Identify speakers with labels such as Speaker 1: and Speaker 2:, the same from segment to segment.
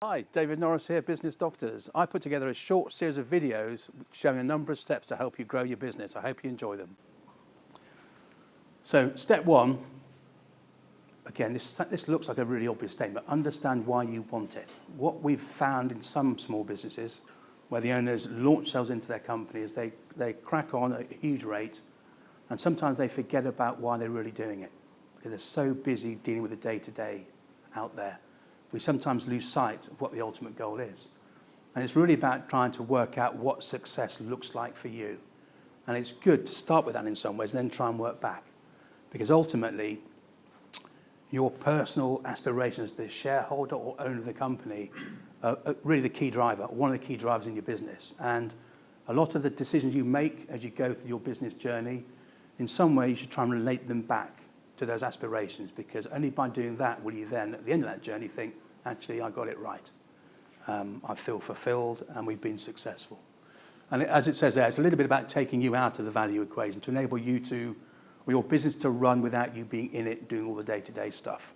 Speaker 1: Hi, David Norris here, Business Doctors. I put together a short series of videos showing a number of steps to help you grow your business. I hope you enjoy them. So step one, again, this looks like a really obvious statement. Understand why you want it. What we've found in some small businesses where the owners launch themselves into their company is they crack on at a huge rate, and sometimes they forget about why they're really doing it because they're so busy dealing with the day-to-day out there. We sometimes lose sight of what the ultimate goal is. And it's really about trying to work out what success looks like for you. And it's good to start with that in some ways, and then try and work back. Because ultimately, your personal aspirations as the shareholder or owner of the company are really the key driver, one of the key drivers in your business. And a lot of the decisions you make as you go through your business journey, in some way you should try and relate them back to those aspirations, because only by doing that will you then, at the end of that journey, think, actually, I got it right. I feel fulfilled, and we've been successful. And as it says there, it's a little bit about taking you out of the value equation to enable you to, or your business to run without you being in it, doing all the day-to-day stuff.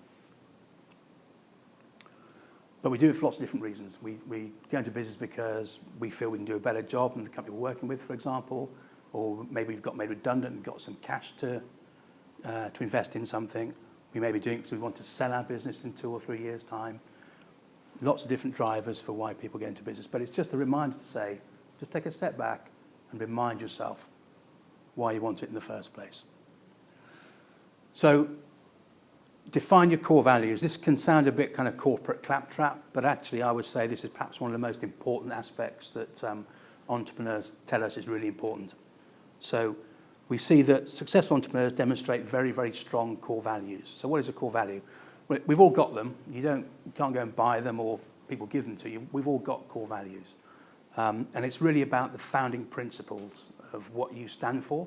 Speaker 1: But we do it for lots of different reasons. We go into business because we feel we can do a better job than the company we're working with, for example, or maybe we've got made redundant and got some cash to invest in something. We may be doing it because we want to sell our business in 2 or 3 years' time. Lots of different drivers for why people get into business. But it's just a reminder to say, just take a step back and remind yourself why you want it in the first place. So define your core values. This can sound a bit kind of corporate claptrap, but actually I would say this is perhaps one of the most important aspects that entrepreneurs tell us is really important. So we see that successful entrepreneurs demonstrate very, very strong core values. So what is a core value? We've all got them. You can't go and buy them or people give them to you. We've all got core values. And it's really about the founding principles of what you stand for,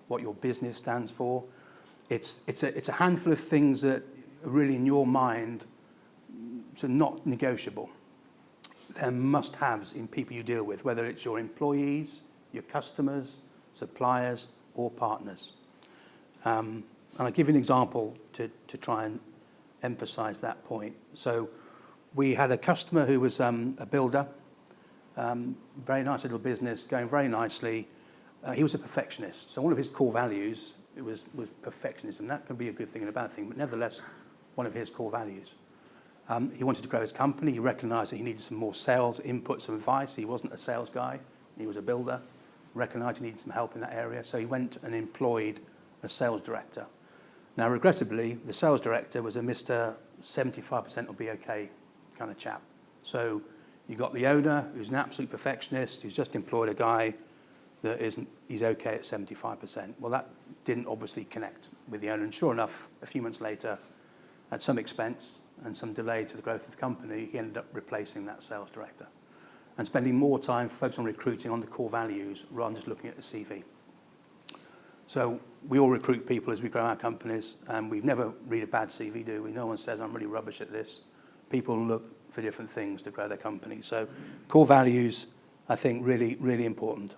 Speaker 1: what your business stands for. It's a handful of things that are really in your mind are not negotiable. They're must-haves in people you deal with, whether it's your employees, your customers, suppliers, or partners. And I'll give you an example to try and emphasize that point. So we had a customer who was a builder, very nice little business, going very nicely. He was a perfectionist. So one of his core values was perfectionism. That can be a good thing and a bad thing, but nevertheless, one of his core values. He wanted to grow his company. He recognized that he needed some more sales input, some advice. He wasn't a sales guy. He was a builder. Recognized he needed some help in that area, so he went and employed a sales director. Now, regrettably, the sales director was a Mr. 75% will be okay kind of chap. So you got the owner, who's an absolute perfectionist, who's just employed a guy that he's okay at 75%. Well, that didn't obviously connect with the owner, and sure enough, a few months later, at some expense and some delay to the growth of the company, he ended up replacing that sales director and spending more time focused on recruiting on the core values rather than just looking at the CV. So we all recruit people as we grow our companies, and we never read a bad CV, do we? No one says, I'm really rubbish at this. People look for different things to grow their company. So core values, I think, really, really important.